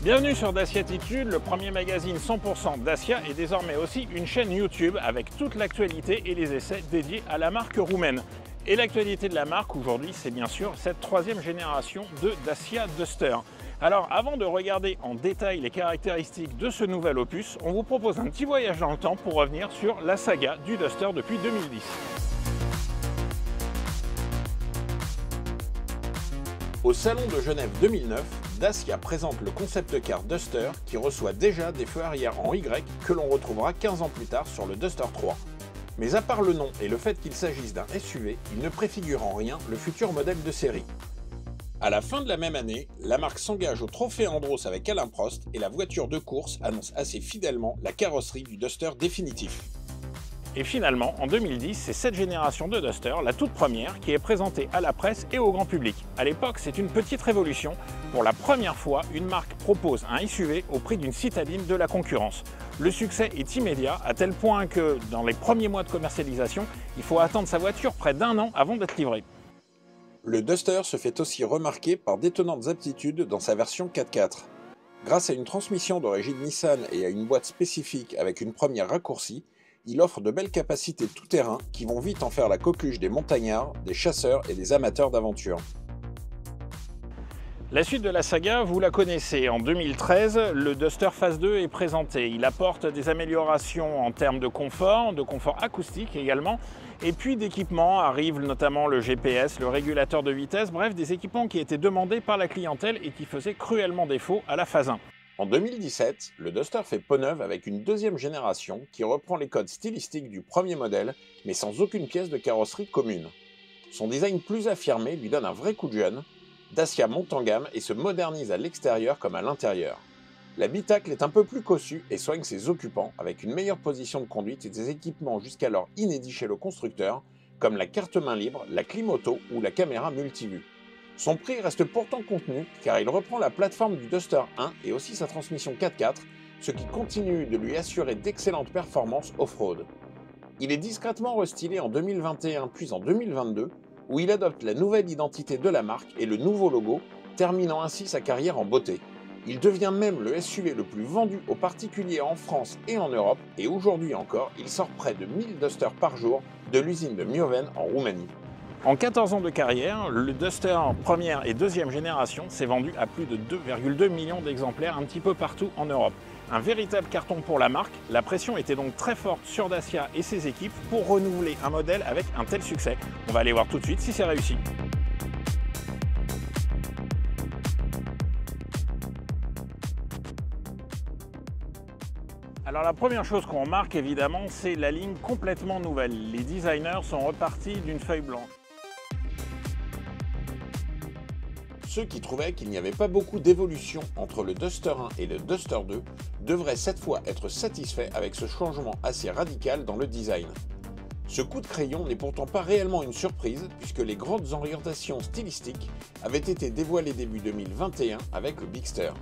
Bienvenue sur Daciatitude, le premier magazine 100% Dacia et désormais aussi une chaîne YouTube avec toute l'actualité et les essais dédiés à la marque roumaine. Et l'actualité de la marque aujourd'hui, c'est bien sûr cette troisième génération de Dacia Duster. Alors avant de regarder en détail les caractéristiques de ce nouvel opus, on vous propose un petit voyage dans le temps pour revenir sur la saga du Duster depuis 2010. Au Salon de Genève 2009, Dacia présente le concept car Duster qui reçoit déjà des feux arrière en Y que l'on retrouvera 15 ans plus tard sur le Duster 3. Mais à part le nom et le fait qu'il s'agisse d'un SUV, il ne préfigure en rien le futur modèle de série. À la fin de la même année, la marque s'engage au Trophée Andros avec Alain Prost et la voiture de course annonce assez fidèlement la carrosserie du Duster définitif. Et finalement, en 2010, c'est cette génération de Duster, la toute première, qui est présentée à la presse et au grand public. À l'époque, c'est une petite révolution. Pour la première fois, une marque propose un SUV au prix d'une citadine de la concurrence. Le succès est immédiat, à tel point que, dans les premiers mois de commercialisation, il faut attendre sa voiture près d'1 an avant d'être livrée. Le Duster se fait aussi remarquer par d'étonnantes aptitudes dans sa version 4x4. Grâce à une transmission d'origine Nissan et à une boîte spécifique avec une première raccourcie, il offre de belles capacités tout-terrain qui vont vite en faire la coqueluche des montagnards, des chasseurs et des amateurs d'aventure. La suite de la saga, vous la connaissez. En 2013, le Duster Phase 2 est présenté. Il apporte des améliorations en termes de confort acoustique également. Et puis d'équipements arrivent notamment le GPS, le régulateur de vitesse, bref des équipements qui étaient demandés par la clientèle et qui faisaient cruellement défaut à la Phase 1. En 2017, le Duster fait peau neuve avec une deuxième génération qui reprend les codes stylistiques du premier modèle, mais sans aucune pièce de carrosserie commune. Son design plus affirmé lui donne un vrai coup de jeune. Dacia monte en gamme et se modernise à l'extérieur comme à l'intérieur. L'habitacle est un peu plus cossu et soigne ses occupants avec une meilleure position de conduite et des équipements jusqu'alors inédits chez le constructeur, comme la carte main libre, la clim auto ou la caméra multivue. Son prix reste pourtant contenu car il reprend la plateforme du Duster 1 et aussi sa transmission 4x4, ce qui continue de lui assurer d'excellentes performances off-road. Il est discrètement restylé en 2021 puis en 2022, où il adopte la nouvelle identité de la marque et le nouveau logo, terminant ainsi sa carrière en beauté. Il devient même le SUV le plus vendu aux particuliers en France et en Europe, et aujourd'hui encore, il sort près de 1000 Duster par jour de l'usine de Mioven en Roumanie. En 14 ans de carrière, le Duster première et deuxième génération s'est vendu à plus de 2,2 millions d'exemplaires un petit peu partout en Europe. Un véritable carton pour la marque, la pression était donc très forte sur Dacia et ses équipes pour renouveler un modèle avec un tel succès. On va aller voir tout de suite si c'est réussi. Alors la première chose qu'on remarque évidemment, c'est la ligne complètement nouvelle. Les designers sont repartis d'une feuille blanche. Ceux qui trouvaient qu'il n'y avait pas beaucoup d'évolution entre le Duster 1 et le Duster 2 devraient cette fois être satisfaits avec ce changement assez radical dans le design. Ce coup de crayon n'est pourtant pas réellement une surprise puisque les grandes orientations stylistiques avaient été dévoilées début 2021 avec le Bigster.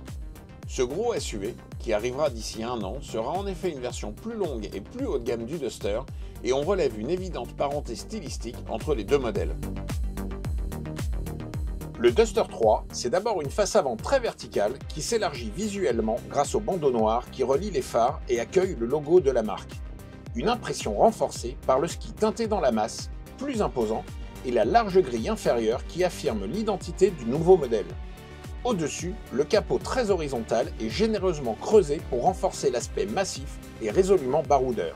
Ce gros SUV, qui arrivera d'ici 1 an, sera en effet une version plus longue et plus haut de gamme du Duster et on relève une évidente parenté stylistique entre les deux modèles. Le Duster 3, c'est d'abord une face avant très verticale qui s'élargit visuellement grâce au bandeau noir qui relie les phares et accueille le logo de la marque. Une impression renforcée par le ski teinté dans la masse, plus imposant, et la large grille inférieure qui affirme l'identité du nouveau modèle. Au-dessus, le capot très horizontal est généreusement creusé pour renforcer l'aspect massif et résolument baroudeur.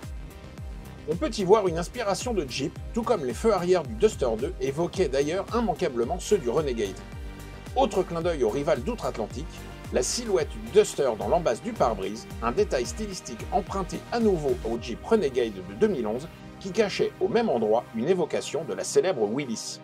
On peut y voir une inspiration de Jeep, tout comme les feux arrière du Duster 2 évoquaient d'ailleurs immanquablement ceux du Renegade. Autre clin d'œil au rival d'outre-Atlantique, la silhouette du Duster dans l'embase du pare-brise, un détail stylistique emprunté à nouveau au Jeep Renegade de 2011 qui cachait au même endroit une évocation de la célèbre Willys.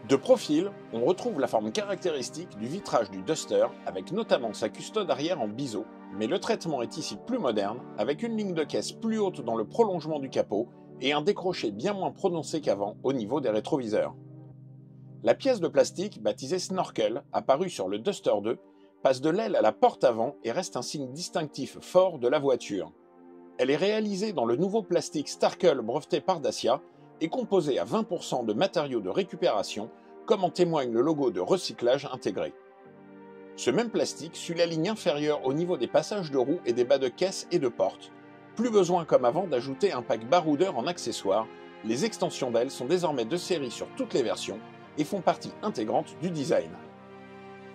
De profil, on retrouve la forme caractéristique du vitrage du Duster avec notamment sa custode arrière en biseau, mais le traitement est ici plus moderne avec une ligne de caisse plus haute dans le prolongement du capot et un décroché bien moins prononcé qu'avant au niveau des rétroviseurs. La pièce de plastique baptisée Snorkel, apparue sur le Duster 2, passe de l'aile à la porte avant et reste un signe distinctif fort de la voiture. Elle est réalisée dans le nouveau plastique Starkel breveté par Dacia et composée à 20% de matériaux de récupération, comme en témoigne le logo de recyclage intégré. Ce même plastique suit la ligne inférieure au niveau des passages de roues et des bas de caisse et de porte. Plus besoin comme avant d'ajouter un pack baroudeur en accessoires, les extensions d'ailes sont désormais de série sur toutes les versions et font partie intégrante du design.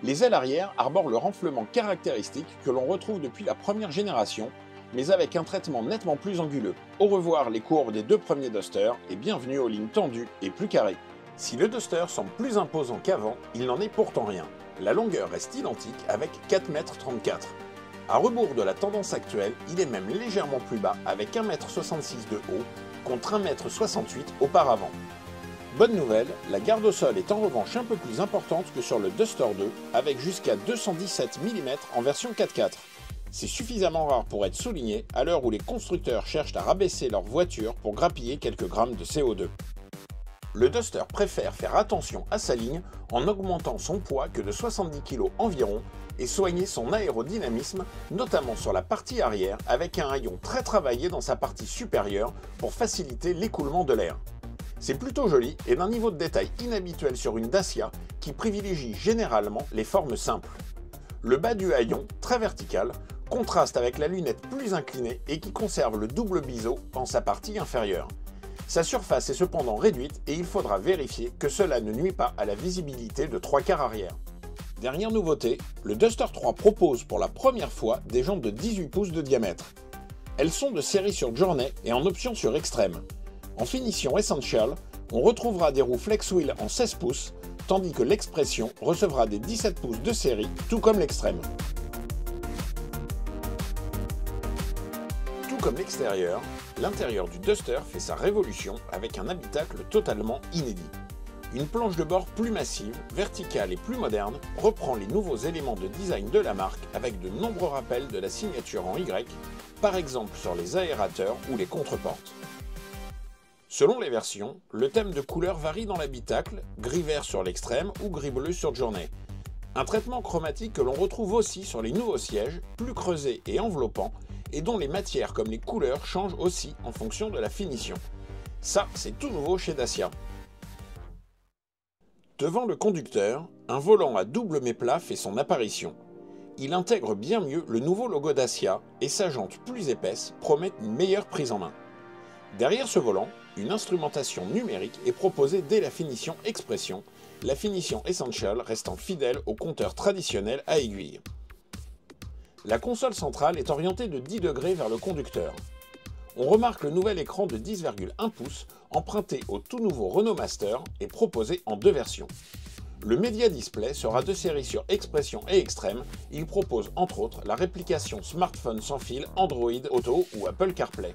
Les ailes arrière arborent le renflement caractéristique que l'on retrouve depuis la première génération, mais avec un traitement nettement plus anguleux. Au revoir les courbes des deux premiers Duster et bienvenue aux lignes tendues et plus carrées. Si le Duster semble plus imposant qu'avant, il n'en est pourtant rien. La longueur reste identique avec 4,34 m. À rebours de la tendance actuelle, il est même légèrement plus bas avec 1,66 m de haut contre 1,68 m auparavant. Bonne nouvelle, la garde au sol est en revanche un peu plus importante que sur le Duster 2 avec jusqu'à 217 mm en version 4x4. C'est suffisamment rare pour être souligné à l'heure où les constructeurs cherchent à rabaisser leur voiture pour grappiller quelques grammes de CO2. Le Duster préfère faire attention à sa ligne en augmentant son poids que de 70 kg environ et soigner son aérodynamisme, notamment sur la partie arrière avec un haillon très travaillé dans sa partie supérieure pour faciliter l'écoulement de l'air. C'est plutôt joli et d'un niveau de détail inhabituel sur une Dacia qui privilégie généralement les formes simples. Le bas du haillon, très vertical, contraste avec la lunette plus inclinée et qui conserve le double biseau en sa partie inférieure. Sa surface est cependant réduite et il faudra vérifier que cela ne nuit pas à la visibilité de 3/4 arrière. Dernière nouveauté, le Duster 3 propose pour la première fois des jantes de 18 pouces de diamètre. Elles sont de série sur Journey et en option sur Extreme. En finition Essential, on retrouvera des roues Flexwheel en 16 pouces, tandis que l'Expression recevra des 17 pouces de série, tout comme l'Extreme. Tout comme l'extérieur, l'intérieur du Duster fait sa révolution avec un habitacle totalement inédit. Une planche de bord plus massive, verticale et plus moderne reprend les nouveaux éléments de design de la marque avec de nombreux rappels de la signature en Y, par exemple sur les aérateurs ou les contreportes. Selon les versions, le thème de couleur varie dans l'habitacle, gris-vert sur l'Extreme ou gris-bleu sur Journey. Un traitement chromatique que l'on retrouve aussi sur les nouveaux sièges, plus creusés et enveloppants, et dont les matières comme les couleurs changent aussi en fonction de la finition. Ça, c'est tout nouveau chez Dacia. Devant le conducteur, un volant à double méplat fait son apparition. Il intègre bien mieux le nouveau logo Dacia et sa jante plus épaisse promet une meilleure prise en main. Derrière ce volant, une instrumentation numérique est proposée dès la finition Expression, la finition Essential restant fidèle au compteur traditionnel à aiguille. La console centrale est orientée de 10 degrés vers le conducteur. On remarque le nouvel écran de 10,1 pouces emprunté au tout nouveau Renault Master et proposé en deux versions. Le Media Display sera de série sur Expression et Extreme. Il propose entre autres la réplication smartphone sans fil Android Auto ou Apple CarPlay.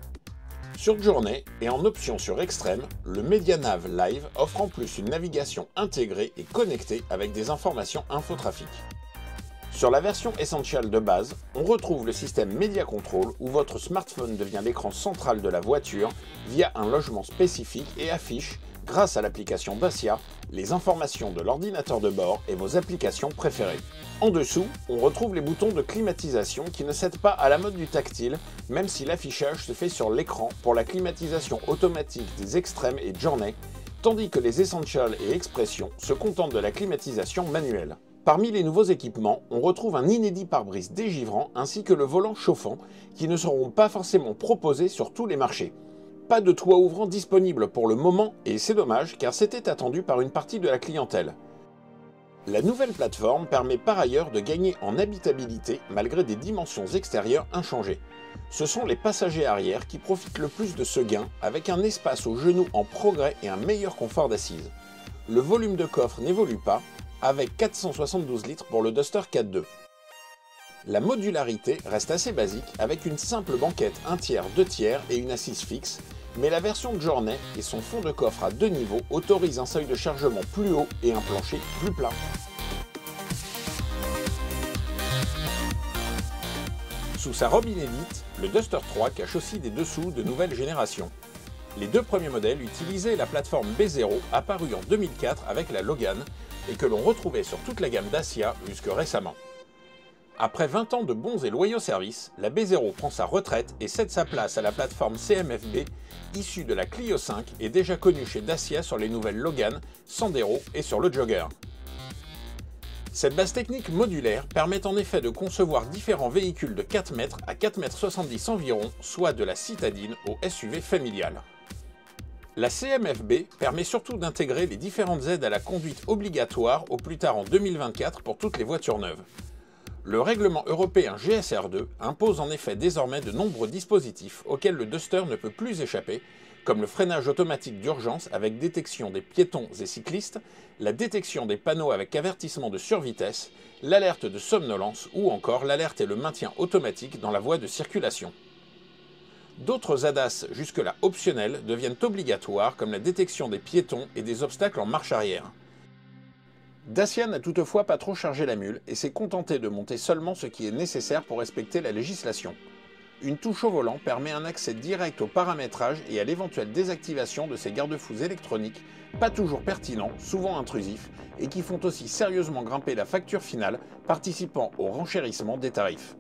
Sur Journey et en option sur Extreme, le MediaNav Live offre en plus une navigation intégrée et connectée avec des informations infotrafic. Sur la version Essential de base, on retrouve le système Media Control où votre smartphone devient l'écran central de la voiture via un logement spécifique et affiche, grâce à l'application Dacia, les informations de l'ordinateur de bord et vos applications préférées. En dessous, on retrouve les boutons de climatisation qui ne cèdent pas à la mode du tactile, même si l'affichage se fait sur l'écran pour la climatisation automatique des Extreme et Journey, tandis que les Essential et Expression se contentent de la climatisation manuelle. Parmi les nouveaux équipements, on retrouve un inédit pare-brise dégivrant ainsi que le volant chauffant, qui ne seront pas forcément proposés sur tous les marchés. Pas de toit ouvrant disponible pour le moment et c'est dommage car c'était attendu par une partie de la clientèle. La nouvelle plateforme permet par ailleurs de gagner en habitabilité malgré des dimensions extérieures inchangées. Ce sont les passagers arrière qui profitent le plus de ce gain avec un espace aux genoux en progrès et un meilleur confort d'assise. Le volume de coffre n'évolue pas avec 472 litres pour le Duster 4.2. La modularité reste assez basique avec une simple banquette 1 tiers, 2 tiers et une assise fixe, mais la version de Journey et son fond de coffre à 2 niveaux autorisent un seuil de chargement plus haut et un plancher plus plat. Sous sa robe inédite, le Duster 3 cache aussi des dessous de nouvelle génération. Les deux premiers modèles utilisaient la plateforme B0 apparue en 2004 avec la Logan et que l'on retrouvait sur toute la gamme Dacia jusque récemment. Après 20 ans de bons et loyaux services, la B0 prend sa retraite et cède sa place à la plateforme CMF-B, issue de la Clio 5 et déjà connue chez Dacia sur les nouvelles Logan, Sandero et sur le Jogger. Cette base technique modulaire permet en effet de concevoir différents véhicules de 4 mètres à 4,70 m environ, soit de la citadine au SUV familial. La CMFB permet surtout d'intégrer les différentes aides à la conduite obligatoires au plus tard en 2024 pour toutes les voitures neuves. Le règlement européen GSR2 impose en effet désormais de nombreux dispositifs auxquels le Duster ne peut plus échapper, comme le freinage automatique d'urgence avec détection des piétons et cyclistes, la détection des panneaux avec avertissement de survitesse, l'alerte de somnolence ou encore l'alerte et le maintien automatique dans la voie de circulation. D'autres ADAS jusque-là optionnels deviennent obligatoires comme la détection des piétons et des obstacles en marche arrière. Dacia n'a toutefois pas trop chargé la mule et s'est contenté de monter seulement ce qui est nécessaire pour respecter la législation. Une touche au volant permet un accès direct au paramétrage et à l'éventuelle désactivation de ces garde-fous électroniques, pas toujours pertinents, souvent intrusifs, et qui font aussi sérieusement grimper la facture finale, participant au renchérissement des tarifs.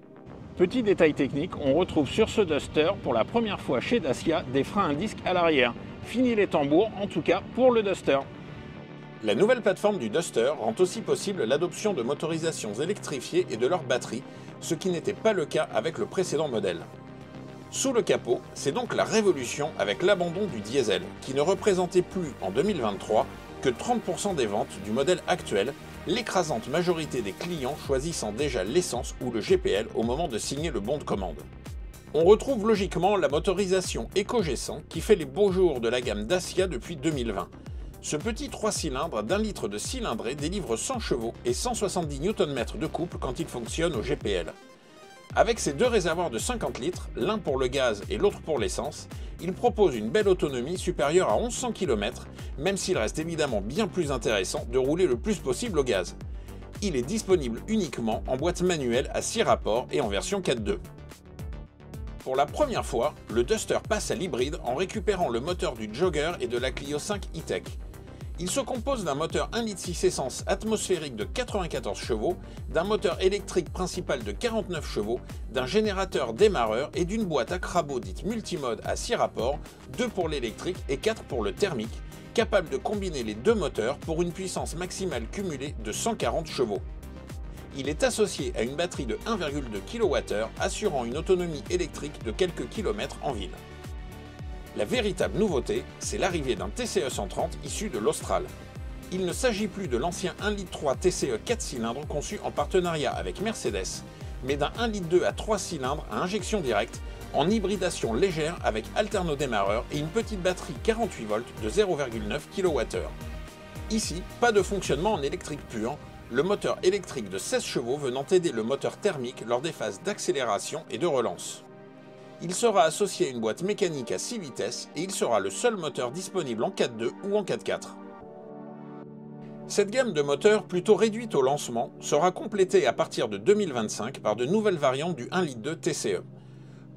Petit détail technique, on retrouve sur ce Duster, pour la première fois chez Dacia, des freins à disque à l'arrière. Fini les tambours, en tout cas pour le Duster. La nouvelle plateforme du Duster rend aussi possible l'adoption de motorisations électrifiées et de leurs batteries, ce qui n'était pas le cas avec le précédent modèle. Sous le capot, c'est donc la révolution avec l'abandon du diesel, qui ne représentait plus en 2023 que 30% des ventes du modèle actuel, l'écrasante majorité des clients choisissant déjà l'essence ou le GPL au moment de signer le bon de commande. On retrouve logiquement la motorisation EcoG100 qui fait les beaux jours de la gamme Dacia depuis 2020. Ce petit 3 cylindres d'1 litre de cylindrée délivre 100 chevaux et 170 Nm de couple quand il fonctionne au GPL. Avec ses deux réservoirs de 50 litres, l'un pour le gaz et l'autre pour l'essence, il propose une belle autonomie supérieure à 1100 km, même s'il reste évidemment bien plus intéressant de rouler le plus possible au gaz. Il est disponible uniquement en boîte manuelle à 6 rapports et en version 4.2. Pour la première fois, le Duster passe à l'hybride en récupérant le moteur du Jogger et de la Clio 5 E-Tech. Il se compose d'un moteur 1,6 litre essence atmosphérique de 94 chevaux, d'un moteur électrique principal de 49 chevaux, d'un générateur démarreur et d'une boîte à crabot dite multimode à 6 rapports, 2 pour l'électrique et 4 pour le thermique, capable de combiner les deux moteurs pour une puissance maximale cumulée de 140 chevaux. Il est associé à une batterie de 1,2 kWh assurant une autonomie électrique de quelques kilomètres en ville. La véritable nouveauté, c'est l'arrivée d'un TCE 130 issu de l'Austral. Il ne s'agit plus de l'ancien 1,3 litre TCE 4 cylindres conçu en partenariat avec Mercedes, mais d'un 1,2 litre à 3 cylindres à injection directe, en hybridation légère avec alternodémarreur et une petite batterie 48 volts de 0,9 kWh. Ici, pas de fonctionnement en électrique pure, le moteur électrique de 16 chevaux venant aider le moteur thermique lors des phases d'accélération et de relance. Il sera associé à une boîte mécanique à 6 vitesses et il sera le seul moteur disponible en 4.2 ou en 4.4. Cette gamme de moteurs plutôt réduite au lancement sera complétée à partir de 2025 par de nouvelles variantes du 1,2 litre TCE.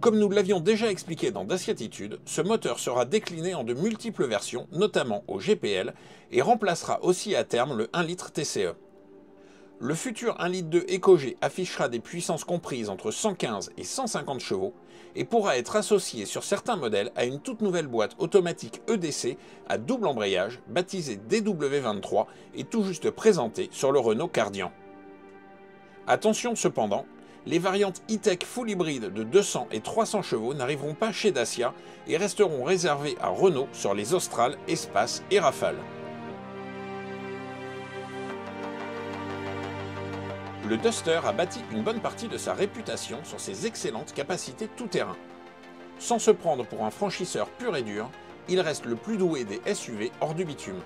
Comme nous l'avions déjà expliqué dans Daciatitude, ce moteur sera décliné en de multiples versions, notamment au GPL, et remplacera aussi à terme le 1 litre TCE. Le futur 1,2 litre EcoG affichera des puissances comprises entre 115 et 150 chevaux et pourra être associé sur certains modèles à une toute nouvelle boîte automatique EDC à double embrayage baptisée DW23 et tout juste présentée sur le Renault Kardian. Attention cependant, les variantes E-Tech full hybride de 200 et 300 chevaux n'arriveront pas chez Dacia et resteront réservées à Renault sur les Austral, Espace et Rafale. Le Duster a bâti une bonne partie de sa réputation sur ses excellentes capacités tout-terrain. Sans se prendre pour un franchisseur pur et dur, il reste le plus doué des SUV hors du bitume.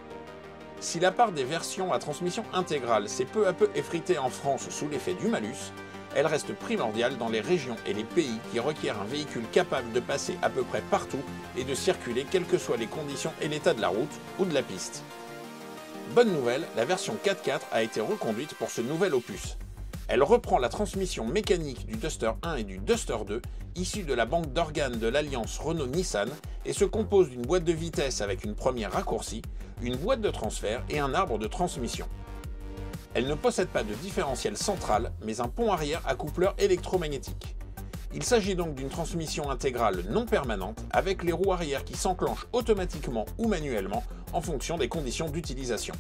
Si la part des versions à transmission intégrale s'est peu à peu effritée en France sous l'effet du malus, elle reste primordiale dans les régions et les pays qui requièrent un véhicule capable de passer à peu près partout et de circuler quelles que soient les conditions et l'état de la route ou de la piste. Bonne nouvelle, la version 4.4 a été reconduite pour ce nouvel opus. Elle reprend la transmission mécanique du Duster 1 et du Duster 2, issue de la banque d'organes de l'alliance Renault-Nissan, et se compose d'une boîte de vitesse avec une première raccourcie, une boîte de transfert et un arbre de transmission. Elle ne possède pas de différentiel central, mais un pont arrière à coupleur électromagnétique. Il s'agit donc d'une transmission intégrale non permanente, avec les roues arrière qui s'enclenchent automatiquement ou manuellement en fonction des conditions d'utilisation.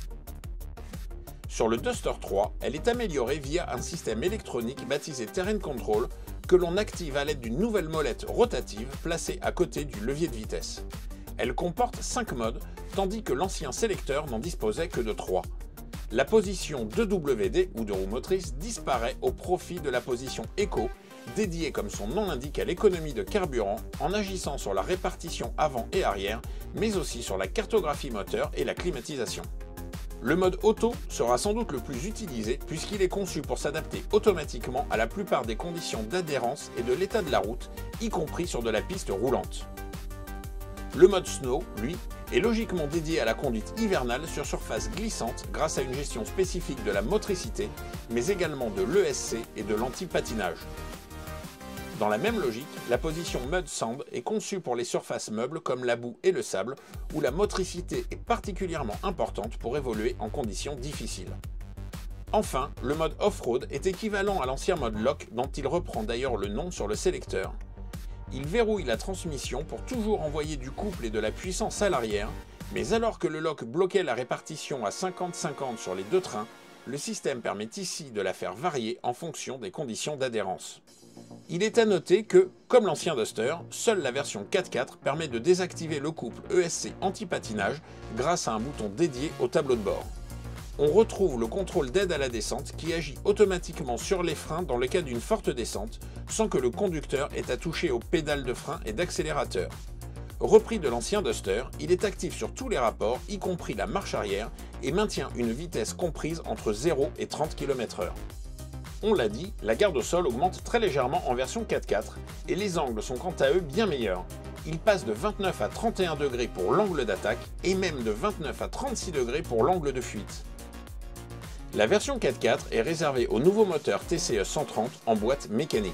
Sur le Duster 3, elle est améliorée via un système électronique baptisé Terrain Control que l'on active à l'aide d'une nouvelle molette rotative placée à côté du levier de vitesse. Elle comporte 5 modes, tandis que l'ancien sélecteur n'en disposait que de 3. La position 2WD ou de roue motrice disparaît au profit de la position Eco, dédiée comme son nom l'indique à l'économie de carburant en agissant sur la répartition avant et arrière, mais aussi sur la cartographie moteur et la climatisation. Le mode auto sera sans doute le plus utilisé puisqu'il est conçu pour s'adapter automatiquement à la plupart des conditions d'adhérence et de l'état de la route, y compris sur de la piste roulante. Le mode Snow, lui, est logiquement dédié à la conduite hivernale sur surface glissante grâce à une gestion spécifique de la motricité, mais également de l'ESC et de l'anti-patinage. Dans la même logique, la position Mud Sand est conçue pour les surfaces meubles comme la boue et le sable, où la motricité est particulièrement importante pour évoluer en conditions difficiles. Enfin, le mode Off-Road est équivalent à l'ancien mode Lock dont il reprend d'ailleurs le nom sur le sélecteur. Il verrouille la transmission pour toujours envoyer du couple et de la puissance à l'arrière, mais alors que le lock bloquait la répartition à 50-50 sur les deux trains, le système permet ici de la faire varier en fonction des conditions d'adhérence. Il est à noter que, comme l'ancien Duster, seule la version 4x4 permet de désactiver le couple ESC anti-patinage grâce à un bouton dédié au tableau de bord. On retrouve le contrôle d'aide à la descente qui agit automatiquement sur les freins dans le cas d'une forte descente, sans que le conducteur ait à toucher aux pédales de frein et d'accélérateur. Repris de l'ancien Duster, il est actif sur tous les rapports, y compris la marche arrière, et maintient une vitesse comprise entre 0 et 30 km/h. On l'a dit, la garde au sol augmente très légèrement en version 4x4 et les angles sont quant à eux bien meilleurs. Ils passent de 29 à 31 degrés pour l'angle d'attaque et même de 29 à 36 degrés pour l'angle de fuite. La version 4x4 est réservée au nouveau moteur TCE 130 en boîte mécanique.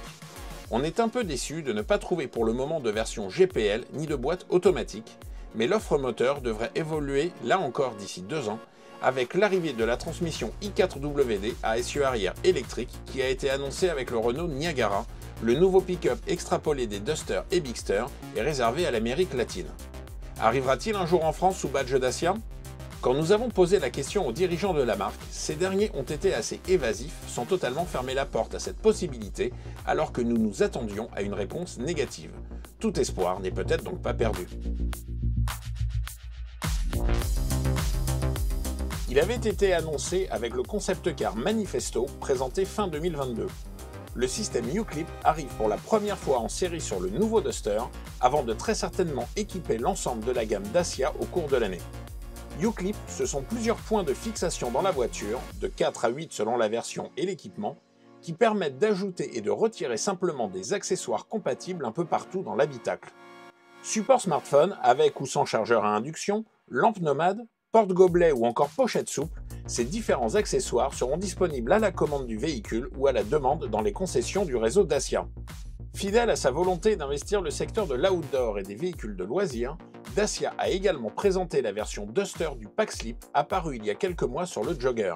On est un peu déçu de ne pas trouver pour le moment de version GPL ni de boîte automatique, mais l'offre moteur devrait évoluer là encore d'ici 2 ans, avec l'arrivée de la transmission i4WD à essieu arrière électrique qui a été annoncée avec le Renault Niagara, le nouveau pick-up extrapolé des Duster et Bigster et réservé à l'Amérique latine. Arrivera-t-il un jour en France sous badge Dacia ? Quand nous avons posé la question aux dirigeants de la marque, ces derniers ont été assez évasifs sans totalement fermer la porte à cette possibilité alors que nous nous attendions à une réponse négative. Tout espoir n'est peut-être donc pas perdu. Il avait été annoncé avec le concept car Manifesto présenté fin 2022. Le système U-Clip arrive pour la première fois en série sur le nouveau Duster avant de très certainement équiper l'ensemble de la gamme Dacia au cours de l'année. U-Clip, ce sont plusieurs points de fixation dans la voiture, de 4 à 8 selon la version et l'équipement, qui permettent d'ajouter et de retirer simplement des accessoires compatibles un peu partout dans l'habitacle. Support smartphone avec ou sans chargeur à induction, lampe nomade, porte-gobelet ou encore pochette souple, ces différents accessoires seront disponibles à la commande du véhicule ou à la demande dans les concessions du réseau Dacia. Fidèle à sa volonté d'investir le secteur de l'outdoor et des véhicules de loisirs, Dacia a également présenté la version Duster du Pack Slip apparu il y a quelques mois sur le Jogger.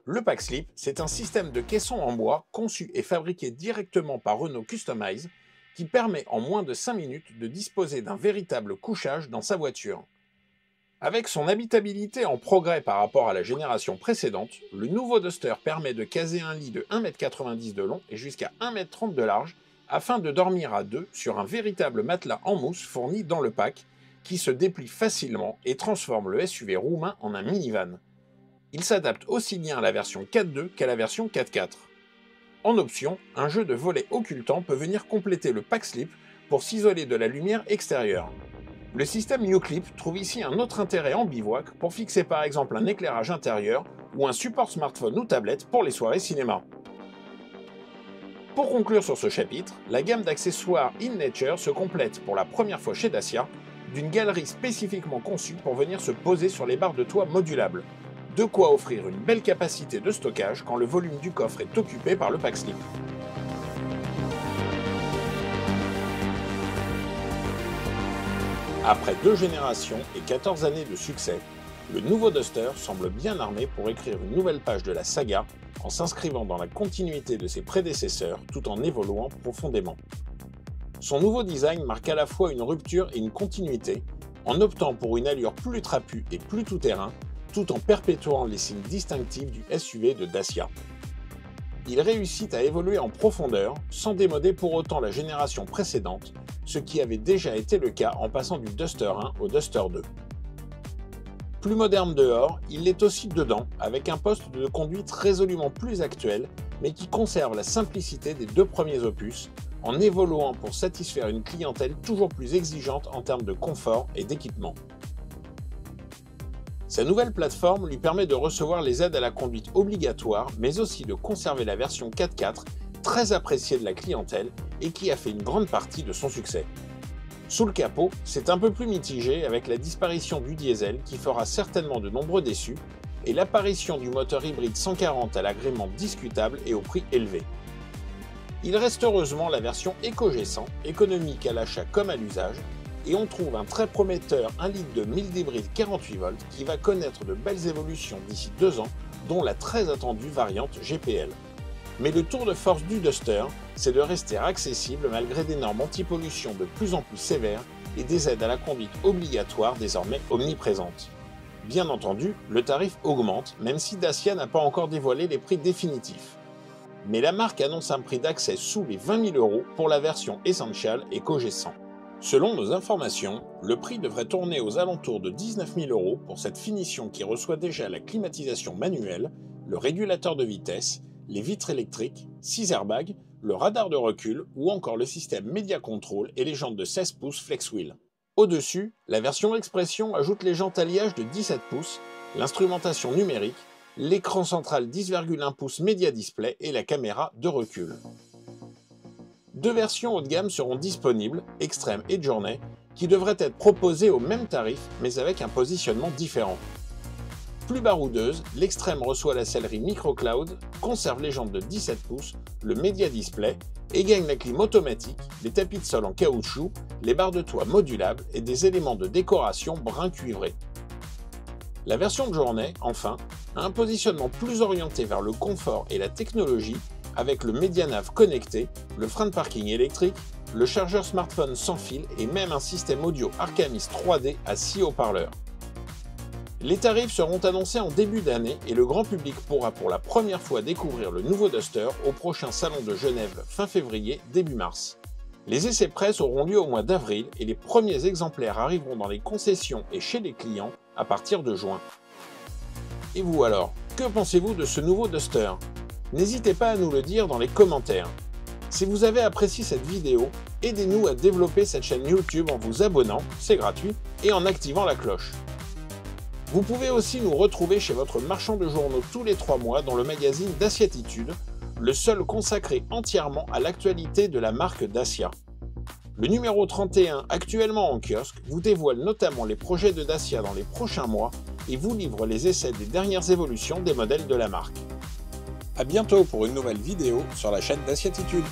Le Pack Slip, c'est un système de caisson en bois conçu et fabriqué directement par Renault Customize qui permet en moins de 5 minutes de disposer d'un véritable couchage dans sa voiture. Avec son habitabilité en progrès par rapport à la génération précédente, le nouveau Duster permet de caser un lit de 1,90 m de long et jusqu'à 1,30 m de large afin de dormir à deux sur un véritable matelas en mousse fourni dans le pack qui se déplie facilement et transforme le SUV roumain en un minivan. Il s'adapte aussi bien à la version 4.2 qu'à la version 4.4. En option, un jeu de volets occultants peut venir compléter le Pack Slip pour s'isoler de la lumière extérieure. Le système U-Clip trouve ici un autre intérêt en bivouac pour fixer par exemple un éclairage intérieur ou un support smartphone ou tablette pour les soirées cinéma. Pour conclure sur ce chapitre, la gamme d'accessoires In Nature se complète pour la première fois chez Dacia d'une galerie spécifiquement conçue pour venir se poser sur les barres de toit modulables. De quoi offrir une belle capacité de stockage quand le volume du coffre est occupé par le Pack Slip. Après 2 générations et 14 années de succès, le nouveau Duster semble bien armé pour écrire une nouvelle page de la saga en s'inscrivant dans la continuité de ses prédécesseurs tout en évoluant profondément. Son nouveau design marque à la fois une rupture et une continuité en optant pour une allure plus trapue et plus tout-terrain, tout en perpétuant les signes distinctifs du SUV de Dacia. Il réussit à évoluer en profondeur, sans démoder pour autant la génération précédente, ce qui avait déjà été le cas en passant du Duster 1 au Duster 2. Plus moderne dehors, il l'est aussi dedans, avec un poste de conduite résolument plus actuel, mais qui conserve la simplicité des deux premiers opus, en évoluant pour satisfaire une clientèle toujours plus exigeante en termes de confort et d'équipement. Sa nouvelle plateforme lui permet de recevoir les aides à la conduite obligatoires, mais aussi de conserver la version 4x4, très appréciée de la clientèle et qui a fait une grande partie de son succès. Sous le capot, c'est un peu plus mitigé avec la disparition du diesel qui fera certainement de nombreux déçus et l'apparition du moteur hybride 140 à l'agrément discutable et au prix élevé. Il reste heureusement la version EcoG100, économique à l'achat comme à l'usage, et on trouve un très prometteur 1 litre de mild hybride 48 volts qui va connaître de belles évolutions d'ici 2 ans, dont la très attendue variante GPL. Mais le tour de force du Duster, c'est de rester accessible malgré des normes anti-pollution de plus en plus sévères et des aides à la conduite obligatoires désormais omniprésentes. Bien entendu, le tarif augmente, même si Dacia n'a pas encore dévoilé les prix définitifs. Mais la marque annonce un prix d'accès sous les 20 000 € pour la version Essential EcoG100. Selon nos informations, le prix devrait tourner aux alentours de 19 000 € pour cette finition qui reçoit déjà la climatisation manuelle, le régulateur de vitesse, les vitres électriques, 6 airbags, le radar de recul ou encore le système Media Control et les jantes de 16 pouces Flex Wheel. Au-dessus, la version Expression ajoute les jantes alliage de 17 pouces, l'instrumentation numérique, l'écran central 10,1 pouces Media Display et la caméra de recul. Deux versions haut de gamme seront disponibles, Extreme et Journey, qui devraient être proposées au même tarif mais avec un positionnement différent. Plus baroudeuse, l'Extreme reçoit la sellerie MicroCloud, conserve les jantes de 17 pouces, le Media Display et gagne la clim automatique, les tapis de sol en caoutchouc, les barres de toit modulables et des éléments de décoration brun cuivré. La version de Journey, enfin, a un positionnement plus orienté vers le confort et la technologie avec le MediaNav connecté, le frein de parking électrique, le chargeur smartphone sans fil et même un système audio Arcamis 3D à 6 haut-parleurs. Les tarifs seront annoncés en début d'année et le grand public pourra pour la première fois découvrir le nouveau Duster au prochain salon de Genève fin février, début mars. Les essais presse auront lieu au mois d'avril et les premiers exemplaires arriveront dans les concessions et chez les clients à partir de juin. Et vous alors, que pensez-vous de ce nouveau Duster ? N'hésitez pas à nous le dire dans les commentaires. Si vous avez apprécié cette vidéo, aidez-nous à développer cette chaîne YouTube en vous abonnant, c'est gratuit, et en activant la cloche. Vous pouvez aussi nous retrouver chez votre marchand de journaux tous les 3 mois dans le magazine Daciatitude, le seul consacré entièrement à l'actualité de la marque Dacia. Le numéro 31, actuellement en kiosque, vous dévoile notamment les projets de Dacia dans les prochains mois et vous livre les essais des dernières évolutions des modèles de la marque. A bientôt pour une nouvelle vidéo sur la chaîne Daciatitude.